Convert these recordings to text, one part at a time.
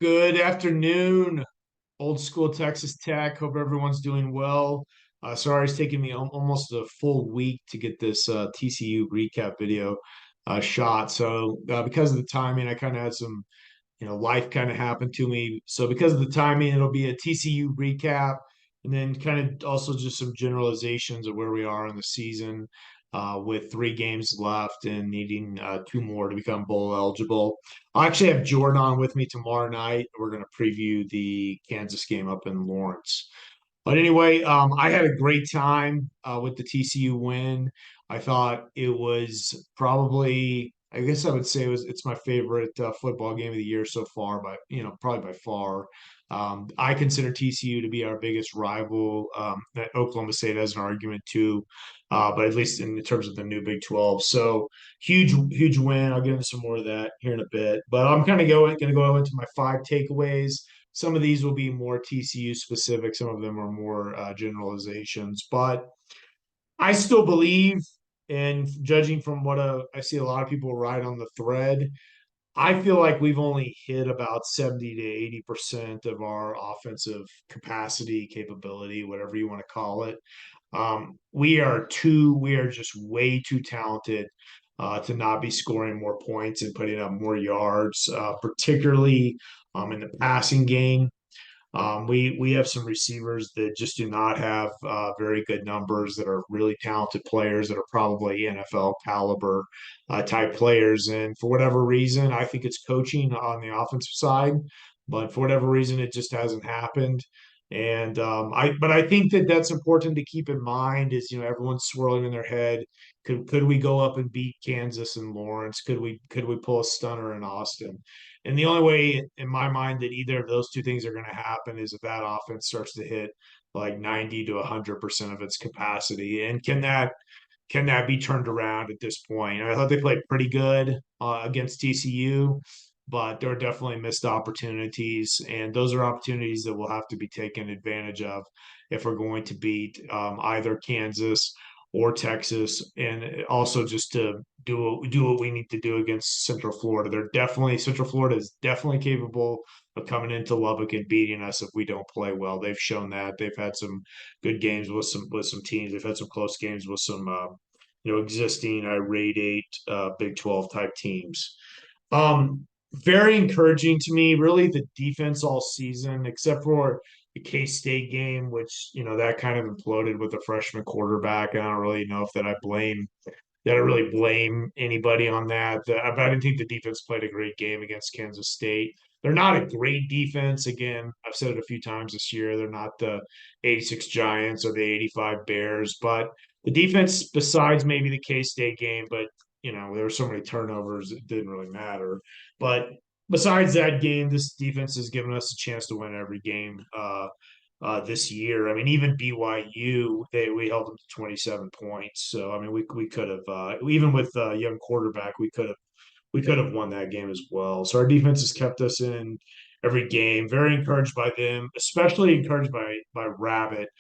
Good afternoon, old school Texas Tech. Hope everyone's doing well. Sorry, it's taking me almost a full week to get this TCU recap video shot. So because of the timing, I kind of had some, life kind of happened to me. So because of the timing, it'll be a TCU recap and then kind of also just some generalizations of where we are in the season with 3 games left and needing two more to become bowl eligible. I actually have Jordan on with me tomorrow night. We're going to preview the Kansas game up in Lawrence. But anyway, I had a great time with the TCU win. I thought it was probably, I guess I would say it's my favorite football game of the year so far, but probably by far. I consider TCU to be our biggest rival. That Oklahoma State has an argument too, but at least in terms of the new Big 12. So huge, huge win. I'll get into some more of that here in a bit. But I'm kind of going to go into my 5 takeaways. Some of these will be more TCU specific. Some of them are more generalizations. But I still believe, and judging from what I see a lot of people write on the thread, I feel like we've only hit about 70 to 80% of our offensive capacity, capability, whatever you want to call it. We are just way too talented to not be scoring more points and putting up more yards, particularly in the passing game. We have some receivers that just do not have very good numbers that are really talented players that are probably NFL caliber type players. And for whatever reason, I think it's coaching on the offensive side, but for whatever reason, it just hasn't happened. And but I think that that's important to keep in mind is everyone's swirling in their head. Could we go up and beat Kansas and Lawrence? Could we pull a stunner in Austin? And the only way in my mind that either of those two things are going to happen is if that offense starts to hit like 90 to 100% of its capacity. And can that be turned around at this point? I thought they played pretty good against TCU, but there are definitely missed opportunities, and those are opportunities that will have to be taken advantage of if we're going to beat either Kansas or Texas, and also just to do what we need to do against Central Florida. Central Florida is definitely capable of coming into Lubbock and beating us if we don't play well. They've shown that. They've had some good games with some teams. They've had some close games with some existing irate eight Big 12 type teams. Very encouraging to me, really the defense all season, except for the K-State game, which that kind of imploded with a freshman quarterback. And I don't really know if that I really blame anybody on that. But I didn't think the defense played a great game against Kansas State. They're not a great defense. Again, I've said it a few times this year. They're not the 86 Giants or the 85 Bears, but the defense, besides maybe the K-State game, but there were so many turnovers, it didn't really matter. But besides that game, this defense has given us a chance to win every game this year. I mean, even BYU, we held them to 27 points. So I mean, we could have even with a young quarterback, we could have won that game as well. So our defense has kept us in every game. Very encouraged by them, especially encouraged by Rabbit.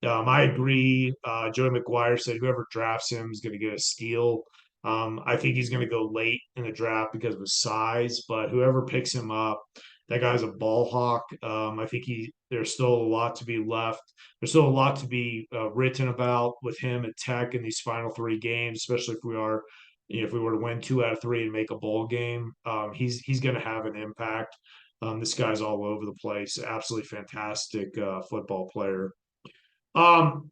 I agree. Joey McGuire said whoever drafts him is going to get a steal. I think he's going to go late in the draft because of his size, but whoever picks him up, that guy's a ball hawk. I think there's still a lot to be left. There's still a lot to be written about with him at Tech in these final 3 games, especially if we were to win 2 out of 3 and make a bowl game. He's going to have an impact. This guy's all over the place. Absolutely fantastic football player. Um,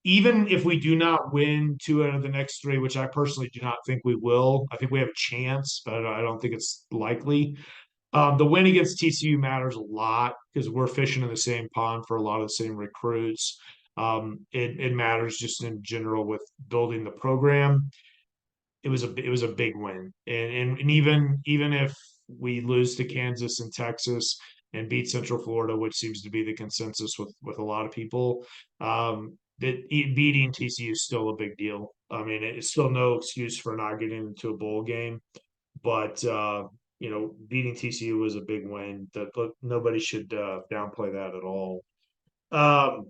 Even if we do not win 2 out of the next 3, which I personally do not think we will, I think we have a chance, but I don't think it's likely. The win against TCU matters a lot because we're fishing in the same pond for a lot of the same recruits. It matters just in general with building the program. It was a big win, and even if we lose to Kansas and Texas and beat Central Florida, which seems to be the consensus with a lot of people, that beating TCU is still a big deal. I mean, it's still no excuse for not getting into a bowl game, but beating TCU was a big win. Nobody should downplay that at all. Um,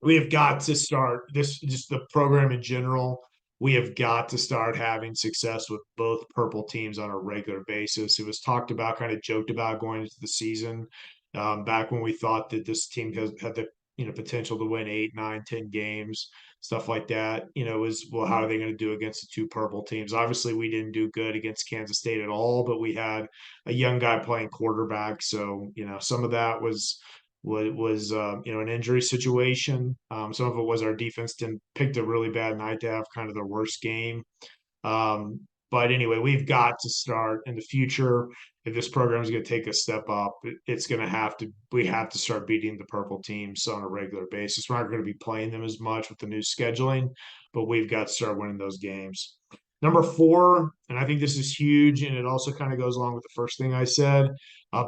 we have got to start this, just the program in general. we have got to start having success with both purple teams on a regular basis. It was talked about, kind of joked about going into the season, back when we thought that this team had the potential to win 8, 9, 10 games, stuff like that. Was, well, how are they going to do against the two purple teams? Obviously, we didn't do good against Kansas State at all, but we had a young guy playing quarterback, so some of that was an injury situation. Some of it was our defense didn't picked a really bad night to have kind of their worst game. Um, but anyway, we've got to start in the future. If this program is going to take a step up, it's going to we have to start beating the purple teams on a regular basis. We're not going to be playing them as much with the new scheduling, but we've got to start winning those games. Number four, and I think this is huge, and it also kind of goes along with the first thing I said.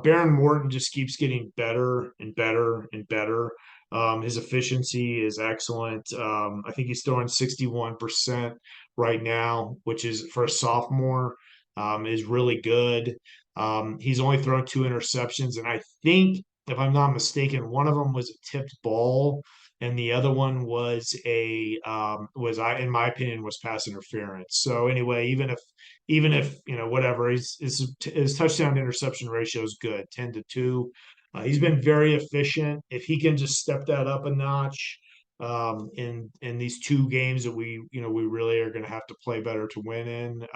Baron Morton just keeps getting better and better and better. His efficiency is excellent. I think he's throwing 61% right now, which is for a sophomore, is really good. He's only thrown 2 interceptions, and I think, if I'm not mistaken, one of them was a tipped ball, and the other one was in my opinion, was pass interference. So anyway, even if whatever, his touchdown to interception ratio is good, 10-2. He's been very efficient. If he can just step that up a notch, in these 2 games that we really are going to have to play better to win in,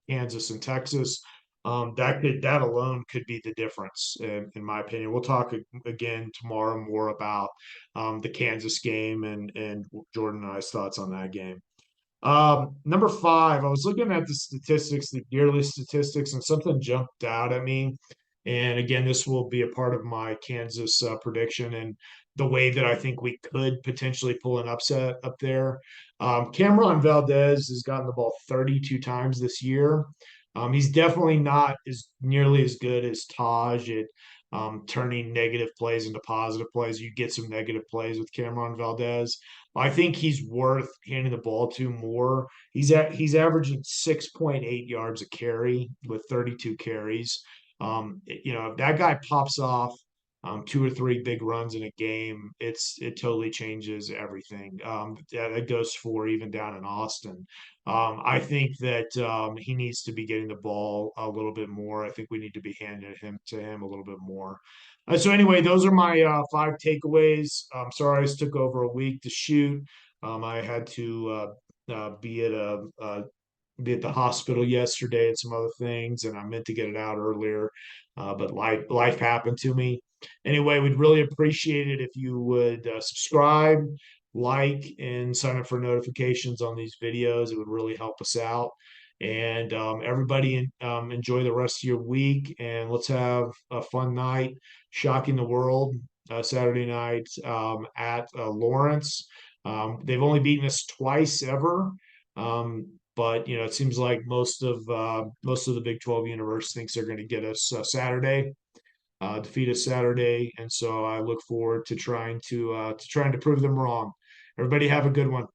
Kansas and Texas. That alone could be the difference, in my opinion. We'll talk again tomorrow more about the Kansas game and Jordan and I's thoughts on that game. Number five, I was looking at the statistics, the yearly statistics, and something jumped out at me. And again, this will be a part of my Kansas prediction and the way that I think we could potentially pull an upset up there. Cameron Valdez has gotten the ball 32 times this year. He's definitely not nearly as good as Taj at turning negative plays into positive plays. You get some negative plays with Cameron Valdez. I think he's worth handing the ball to more. He's averaging 6.8 yards a carry with 32 carries. If that guy pops off 2 or 3 big runs in a game, it totally changes everything. That goes for even down in Austin. I think that he needs to be getting the ball a little bit more. I think we need to be handing him a little bit more. So anyway, those are my 5 takeaways. I'm sorry it took over a week to shoot. I had to be at the hospital yesterday and some other things, and I meant to get it out earlier, but life happened to me. Anyway, we'd really appreciate it if you would subscribe, like, and sign up for notifications on these videos. It would really help us out. And everybody, enjoy the rest of your week, and let's have a fun night, shocking the world, Saturday night at Lawrence. They've only beaten us twice ever. But it seems like most of the Big 12 universe thinks they're going to get us Saturday, defeat us Saturday, and so I look forward to trying to prove them wrong. Everybody have a good one.